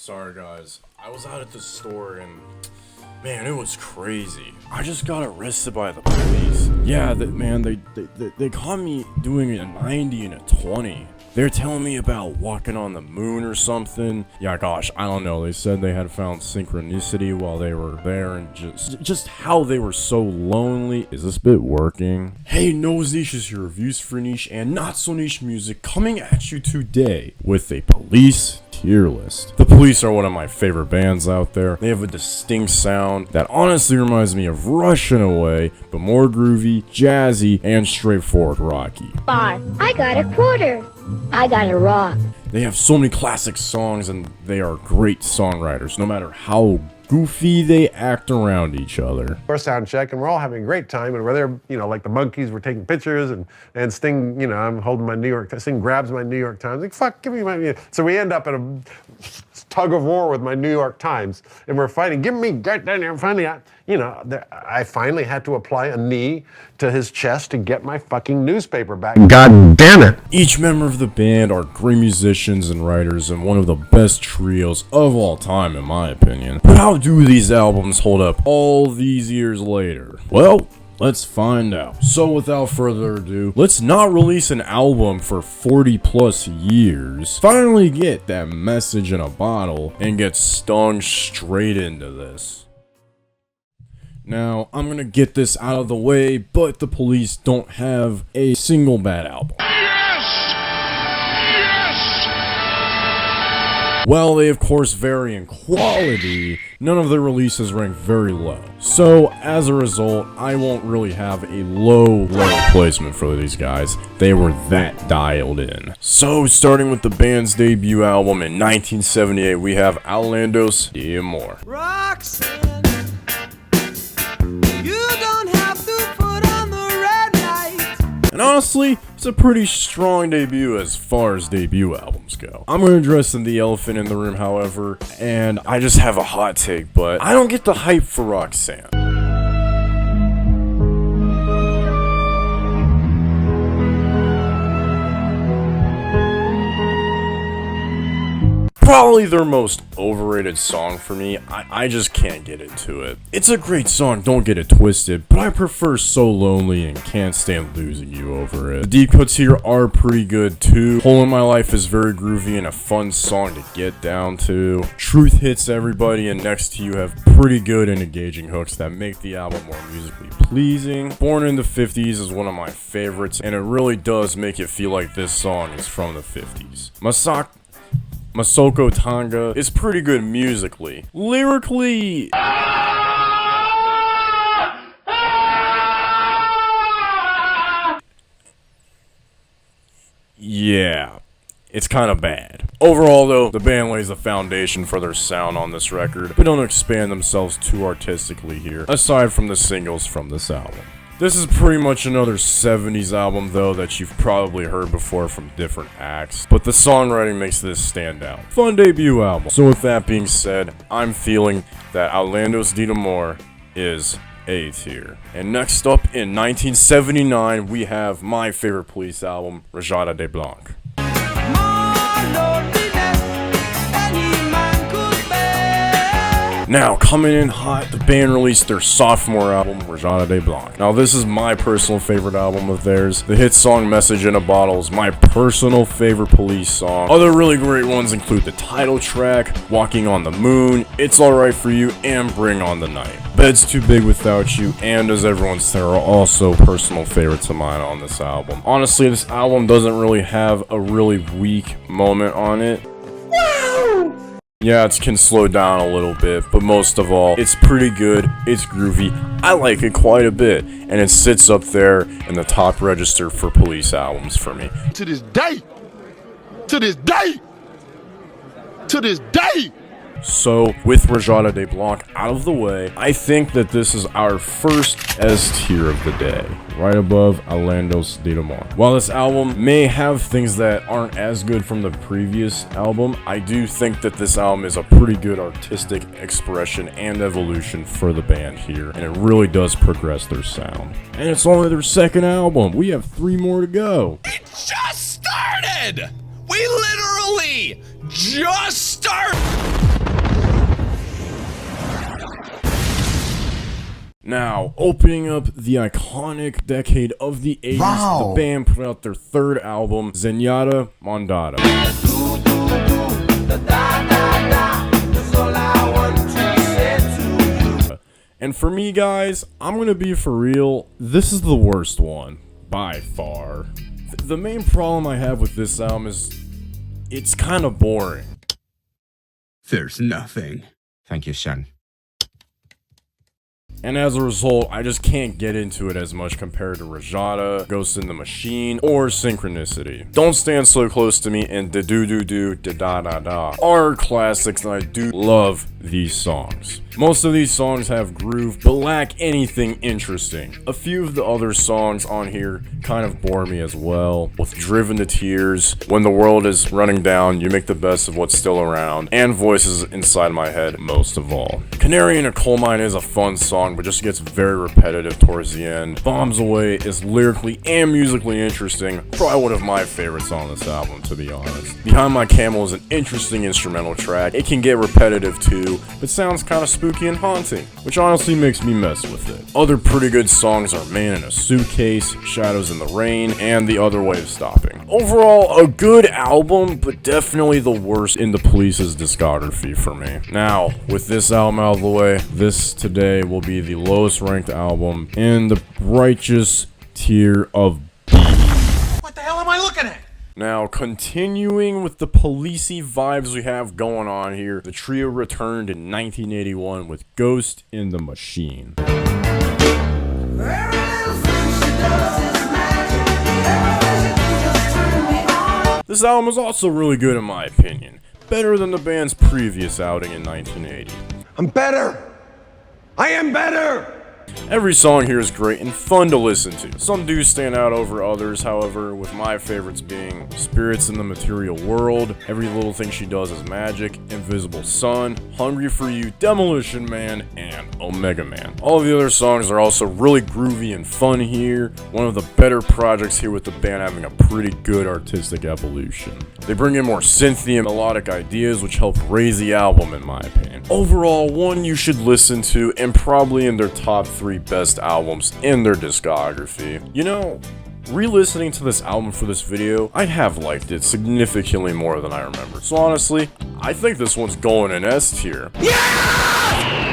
Sorry guys, I was out at the store and man, it was crazy. I just got arrested by the police. Yeah, they caught me doing a 90 and a 20. They're telling me about walking on the moon or something. Yeah, gosh, I don't know. They said they had found synchronicity while they were there and just how they were so lonely. Is this bit working? Hey, Nose Niche is your reviews for niche and not so niche music coming at you today with a police tier list. The Police are one of my favorite bands out there. They have a distinct sound that honestly reminds me of Rush in a way, but more groovy, jazzy, and straightforward rocky. Bar. I got a quarter. I got a rock. They have so many classic songs and they are great songwriters, no matter how goofy they act around each other. Our sound check, and we're all having a great time, and we're there, like the monkeys, we're taking pictures, and Sting, I'm holding my New York, Sting grabs my New York Times, like, fuck, give me my, so we end up in a tug of war with my New York Times, and we're fighting, give me, get down there, and finally, I finally had to apply a knee to his chest to get my fucking newspaper back. God damn it! Each member of the band are great musicians and writers, and one of the best trios of all time, in my opinion. But how do these albums hold up all these years later? Well, let's find out. So without further ado, let's not release an album for 40 plus years, finally get that message in a bottle, and get stung straight into this. Now, I'm gonna get this out of the way, but the Police don't have a single bad album. While they of course vary in quality, none of their releases rank very low. So as a result, I won't really have a low placement for these guys. They were that dialed in. So starting with the band's debut album in 1978, we have Outlandos de Amor. Roxanne, you don't have to put on the red light. And honestly, it's a pretty strong debut as far as debut albums go. I'm going to address the elephant in the room, however, and I just have a hot take, but I don't get the hype for Roxanne. Probably their most overrated song for me. I just can't get into it. It's a great song, don't get it twisted, but I prefer So Lonely and Can't Stand Losing You over it. The deep cuts here are pretty good too. Hole in My Life is very groovy and a fun song to get down to. Truth Hits Everybody and Next to You have pretty good and engaging hooks that make the album more musically pleasing. Born in the 50s is one of my favorites, and it really does make it feel like this song is from the 50s. Masoko Tanga is pretty good musically. Lyrically, yeah, it's kind of bad. Overall though, the band lays the foundation for their sound on this record, but don't expand themselves too artistically here, aside from the singles from this album. This is pretty much another 70s album though that you've probably heard before from different acts, but the songwriting makes this stand out. Fun debut album. So with that being said, I'm feeling that Outlandos de Amor is A tier. And next up in 1979, we have my favorite Police album, Rajada de Blanc. Now, coming in hot, the band released their sophomore album, Rajada de Blanc. Now, this is my personal favorite album of theirs. The hit song Message in a Bottle is my personal favorite Police song. Other really great ones include the title track, Walking on the Moon, It's Alright for You, and Bring on the Night. Bed's Too Big Without You, and As Everyone Said are also personal favorites of mine on this album. Honestly, this album doesn't really have a really weak moment on it. Yeah, it can slow down a little bit, but most of all, it's pretty good, it's groovy, I like it quite a bit, and it sits up there in the top register for Police albums for me. To this day! To this day! To this day! So, with Rajada de Blanc out of the way, I think that this is our first S tier of the day, right above Outlandos de Amor. While this album may have things that aren't as good from the previous album, I do think that this album is a pretty good artistic expression and evolution for the band here, and it really does progress their sound. And it's only their second album. We have 3 more to go. It just started! We literally just start. Now, opening up the iconic decade of the 80s, the band put out their third album, Zenyatta Mondatta. And for me, guys, I'm gonna be for real, this is the worst one, by far. The main problem I have with this album is, it's kind of boring. There's nothing. Thank you, son. And as a result, I just can't get into it as much compared to Rajada, Ghost in the Machine, or Synchronicity. Don't Stand So Close to Me and Da Do Do Do Da Da Da Da are classics, and I do love these songs. Most of these songs have groove, but lack anything interesting. A few of the other songs on here kind of bore me as well, with Driven to Tears, When the World is Running Down, You Make the Best of What's Still Around, and Voices Inside My Head most of all. Canary in a Coal Mine is a fun song, but just gets very repetitive towards the end. Bombs Away is lyrically and musically interesting, probably one of my favorites on this album, to be honest. Behind My Camel is an interesting instrumental track. It can get repetitive too, but sounds kind of spooky and haunting, which honestly makes me mess with it. Other pretty good songs are Man in a Suitcase, Shadows in the Rain, and The Other Way of Stopping. Overall, a good album, but definitely the worst in the Police's discography for me. Now, with this album out of the way, this today will be the lowest ranked album in the righteous tier of B. What the hell am I looking at? Now, continuing with the policey vibes we have going on here, the trio returned in 1981 with Ghost in the Machine. This album is also really good in my opinion, better than the band's previous outing in 1980. I'm better! I am better! Every song here is great and fun to listen to. Some do stand out over others, however, with my favorites being Spirits in the Material World, Every Little Thing She Does Is Magic, Invisible Sun, Hungry for You, Demolition Man, and Omega Man. All of the other songs are also really groovy and fun here, one of the better projects here with the band having a pretty good artistic evolution. They bring in more synthy and melodic ideas which help raise the album in my opinion. Overall, one you should listen to and probably in their top 3 best albums in their discography. You know, re-listening to this album for this video, I have liked it significantly more than I remember. So honestly, I think this one's going in S tier. Yes!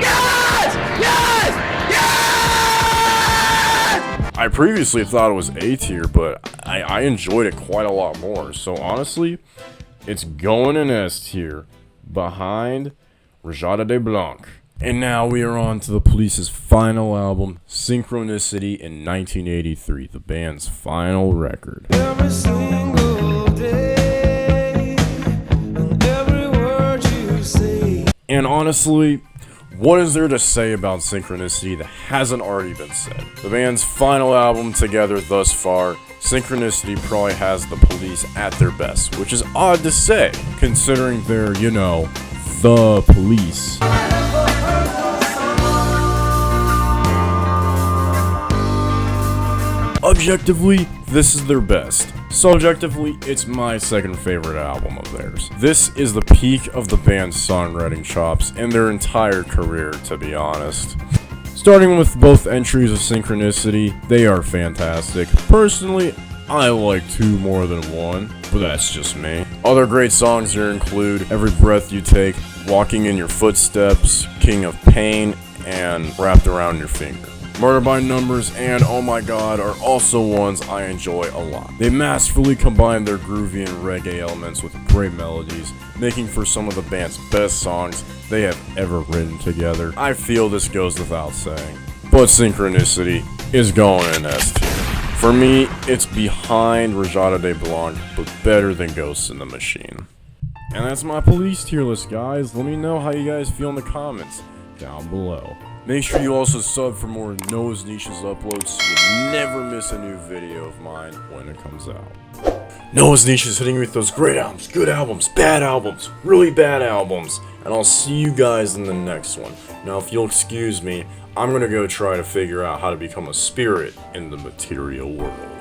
Yes! Yes! Yes! I previously thought it was A tier, but I enjoyed it quite a lot more. So honestly, it's going in S tier behind Rajada de Blanc. And now we are on to the Police's final album, Synchronicity, in 1983, the band's final record. Every single day, and every word you say. And honestly, what is there to say about Synchronicity that hasn't already been said? The band's final album together thus far, Synchronicity probably has the Police at their best, which is odd to say, considering they're, you know, the Police. Objectively, this is their best. Subjectively, it's my second favorite album of theirs. This is the peak of the band's songwriting chops in their entire career, to be honest. Starting with both entries of Synchronicity, they are fantastic. Personally, I like 2 more than 1, but that's just me. Other great songs here include Every Breath You Take, Walking in Your Footsteps, King of Pain, and Wrapped Around Your Finger. Murder by Numbers and Oh My God are also ones I enjoy a lot. They masterfully combine their groovy and reggae elements with great melodies, making for some of the band's best songs they have ever written together. I feel this goes without saying, but Synchronicity is going in S tier. For me, it's behind Rajada de Blanc, but better than Ghost in the Machine. And that's my Police tier list, guys. Let me know how you guys feel in the comments down below. Make sure you also sub for more Noah's Niches uploads so you never miss a new video of mine when it comes out. Noah's Niches hitting you with those great albums, good albums, bad albums, really bad albums, and I'll see you guys in the next one. Now if you'll excuse me, I'm gonna go try to figure out how to become a spirit in the material world.